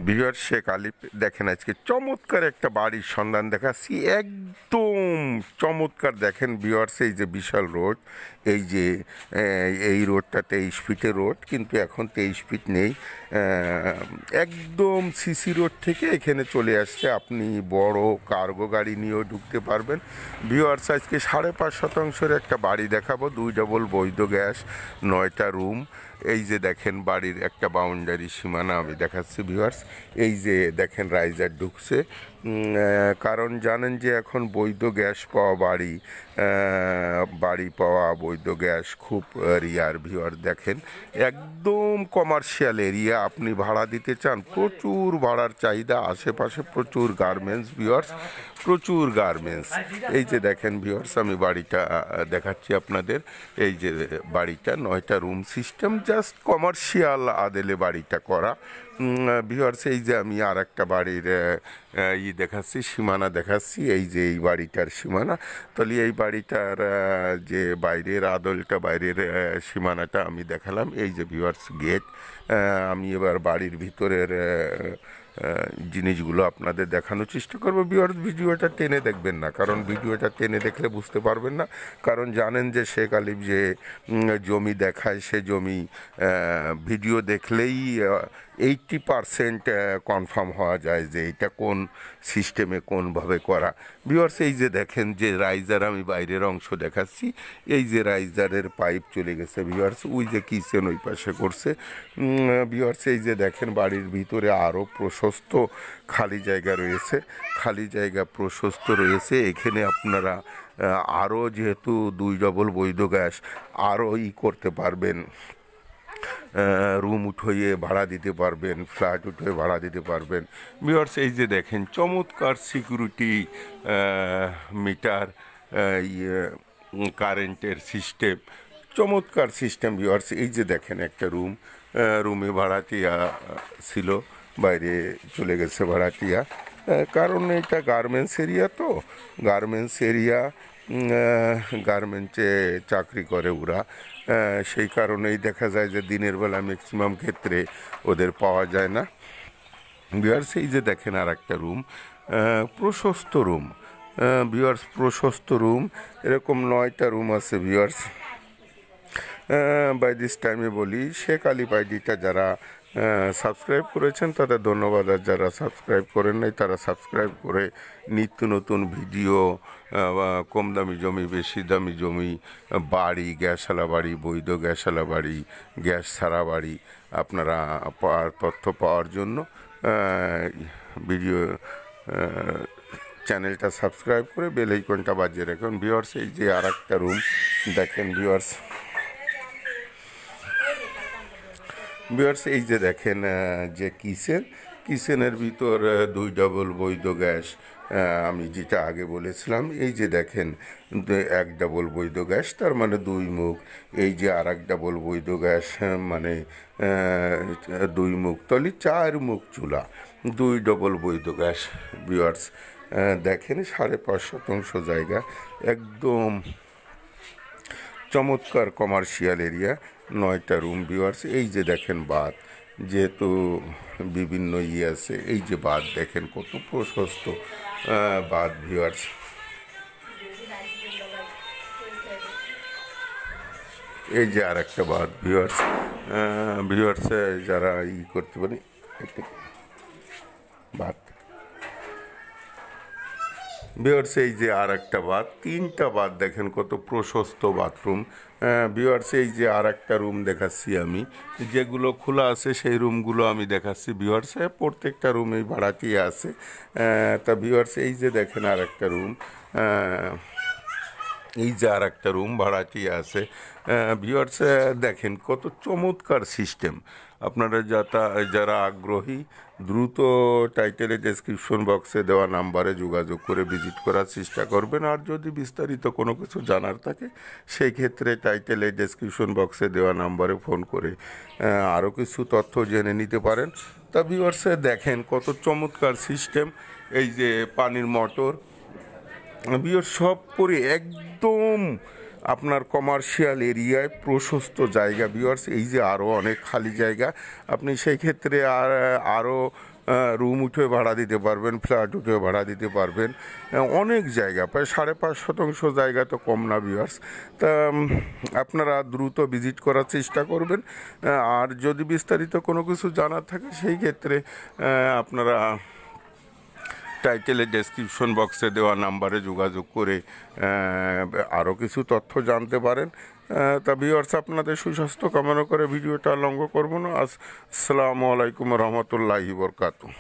Viewer Sheikh আলিফ দেখেন আজকে চমৎকার একটা বাড়ির সন্ধান দেখাচ্ছি, একদম চমৎকার। দেখেন ভিউয়ার্স, এই যে বিশাল রোড, এই যে এই রোডটা 23 ফিটের রোড, কিন্তু এখন 23 ফিট নেই, একদম সিসি রোড থেকে এখানে চলে আসছে। আপনি বড় কার্গো গাড়ি নিয়েও ঢুকতে পারবেন। ভিউয়ার্স, আজকে 5.5 শতাংশের একটা বাড়ি দেখাবো, 2 ডবল বৈধ গ্যাস, 9টা রুম। এই যে দেখেন বাড়ির একটা বাউন্ডারি সীমানা আমি দেখাচ্ছি ভিউয়ার্স। এই যে দেখেন রাইজার ঢুকছে, কারণ জানেন যে এখন বৈধ গ্যাস পাওয়া বাড়ি পাওয়া বৈধ গ্যাস খুব রিয়ার। ভিউয়ার দেখেন একদম কমার্শিয়াল এরিয়া, আপনি ভাড়া দিতে চান, প্রচুর ভাড়ার চাহিদা, আশেপাশে প্রচুর গার্মেন্টস ভিউয়ার্স, প্রচুর গার্মেন্টস। এই যে দেখেন ভিউয়ার্স, আমি বাড়িটা দেখাচ্ছি আপনাদের। এই যে বাড়িটা 9টা রুম সিস্টেম, জাস্ট কমার্শিয়াল আদেলে বাড়িটা করা ভিউয়ার্স। এই যে আমি আর একটা বাড়ির দেখাচ্ছি, সীমানা দেখাচ্ছি। এই যে এই বাড়িটার সীমানা, তাহলে এই বাড়িটার যে বাইরের আদলটা, বাইরের সীমানাটা আমি দেখালাম। এই যে ভিউয়ার্স গেট। আমি এবার বাড়ির ভিতরের জিনিসগুলো আপনাদের দেখানোর চেষ্টা করবো। ভিউয়ার্স, ভিডিওটা টেনে দেখবেন না, কারণ ভিডিওটা টেনে দেখলে বুঝতে পারবেন না। কারণ জানেন যে শেখ আলিফ যে জমি দেখায়, সে জমি ভিডিও দেখলেই 80% কনফার্ম হওয়া যায় যে এটা কোন সিস্টেমে কোনভাবে করা। ভিউয়ার্স, এই যে দেখেন যে রাইজার, আমি বাইরের অংশ দেখাচ্ছি। এই যে রাইজারের পাইপ চলে গেছে ভিউয়ার্স, ওই যে কিচেন ওই পাশে করছে ভিউয়ার্স। এই যে দেখেন বাড়ির ভিতরে আরও প্রশস্ত খালি জায়গা রয়েছে, খালি জায়গা প্রশস্ত রয়েছে। এখানে আপনারা আরও যেহেতু 2 ডবল বৈধ গ্যাস, আরও করতে পারবেন, রুম উঠিয়ে ভাড়া দিতে পারবেন, ফ্ল্যাট উঠিয়ে ভাড়া দিতে পারবেন ভিউয়ার্স। এই যে দেখেন চমৎকার সিকিউরিটি মিটার, কারেন্টের সিস্টেম, চমৎকার সিস্টেম ভিউয়ার্স। এই যে দেখেন একটা রুমে ভাড়াটিয়া ছিল, বাইরে চলে গেছে ভাড়াটিয়া, কারণ এটা গার্মেন্টস এরিয়া, তো গার্মেন্টস এরিয়া, গার্মেন্টে চাকরি করে ওরা, সেই কারণেই দেখা যায় যে দিনের বেলা ম্যাক্সিমাম ক্ষেত্রে ওদের পাওয়া যায় না ভিউয়ার্স। এই যে দেখেন আর একটা রুম, প্রশস্ত রুম ভিউয়ার্স, প্রশস্ত রুম, এরকম 9টা রুম আছে ভিউয়ার্স। বাই দিস টাইমে বলি, শেখ আলিফ আইডিটা যারা সাবস্ক্রাইব করেছেন তাদের ধন্যবাদ, আর যারা সাবস্ক্রাইব করেন নাই তারা সাবস্ক্রাইব করে নিত্য নতুন ভিডিও, কম দামি জমি, বেশি দামি জমি, বাড়ি, গ্যাসওয়ালা বাড়ি, বৈধ গ্যাসওয়ালা বাড়ি, গ্যাস ছাড়া বাড়ি আপনারা তথ্য পাওয়ার জন্য ভিডিও চ্যানেলটা সাবস্ক্রাইব করে বেল আইকনটা বাজিয়ে রাখুন ভিউয়ার্স। এই যে আর একটা রুম দেখেন ভিউয়ার্স, এই যে দেখেন যে কিচেনের ভিতর 2 ডবল বৈধ গ্যাস, আমি যেটা আগে বলেছিলাম। এই যে দেখেন 1 ডবল বৈধ গ্যাস, তার মানে 2 মুখ। এই যে আর 1 ডবল বৈধ গ্যাস, মানে 2 মুখ, তাহলে 4 মুখ চুলা, 2 ডবল বৈধ গ্যাস ভিউয়ার্স। দেখেন 5.5 শতাংশ জায়গা, একদম চমৎকার কমার্শিয়াল এরিয়া, 9টা রুম ভিউয়ার্স। এই যে দেখেন বাথ, যেহেতু বিভিন্ন আছে, এই যে বাথ দেখেন কত প্রশস্ত বাথ ভিউয়ার্স। এই যে আর একটা বাথ ভিউয়ার্স, যারা করতে পারে বাথ ভিউয়ার্স। এই যে আর একটা বাথ, 3টা বাথ দেখেন কত প্রশস্ত বাথরুম ভিউয়ার্স। এই যে আর একটা রুম দেখাচ্ছি আমি, যেগুলো খোলা আছে সেই রুমগুলো আমি দেখাচ্ছি ভিউয়ার্স। প্রত্যেকটা রুমেই ভাড়াটিয়া আছে। তা ভিউয়ার্স, এই যে দেখেন আর একটা রুম, এই যে আর একটা রুম ভাড়াটিয়া আছে ভিউয়ার্স। দেখেন কত চমৎকার সিস্টেম। আপনারা যারা আগ্রহী দ্রুত টাইটেলে ডেসক্রিপশন বক্সে দেওয়া নাম্বারে যোগাযোগ করে ভিজিট করার চেষ্টা করবেন। আর যদি বিস্তারিত কোনো কিছু জানার থাকে সেই ক্ষেত্রে টাইটেলে ডেসক্রিপশন বক্সে দেওয়া নাম্বারে ফোন করে আরও কিছু তথ্য জেনে নিতে পারেন। তা ভিউয়ার্স দেখেন কত চমৎকার সিস্টেম। এই যে পানির মোটর ভিউয়ার্স, সব করে একদম একদম আপনার কমার্শিয়াল এরিয়ায় প্রশস্ত জায়গা ভিউয়ার্স, এই যে আরও অনেক খালি জায়গা, আপনি সেই ক্ষেত্রে আরও রুম উঠে ভাড়া দিতে পারবেন, ফ্ল্যাট উঠে ভাড়া দিতে পারবেন, অনেক জায়গা, প্রায় 5.5 শতাংশ জায়গা তো কম না ভিউয়ার্স। তা আপনারা দ্রুত ভিজিট করার চেষ্টা করবেন। আর যদি বিস্তারিত কোনো কিছু জানার থাকে সেই ক্ষেত্রে আপনারা টাইটেলের ডেসক্রিপশন বক্সে দেওয়া নাম্বারে যোগাযোগ করে আরও কিছু তথ্য জানতে পারেন। তা ভিউয়ার্স, আপনাদের সুস্বাস্থ্য কামনা করে ভিডিওটা লঙ্ঘ করব না। আসসালামু আলাইকুম রহমতুল্লাহি বরকাতুহু।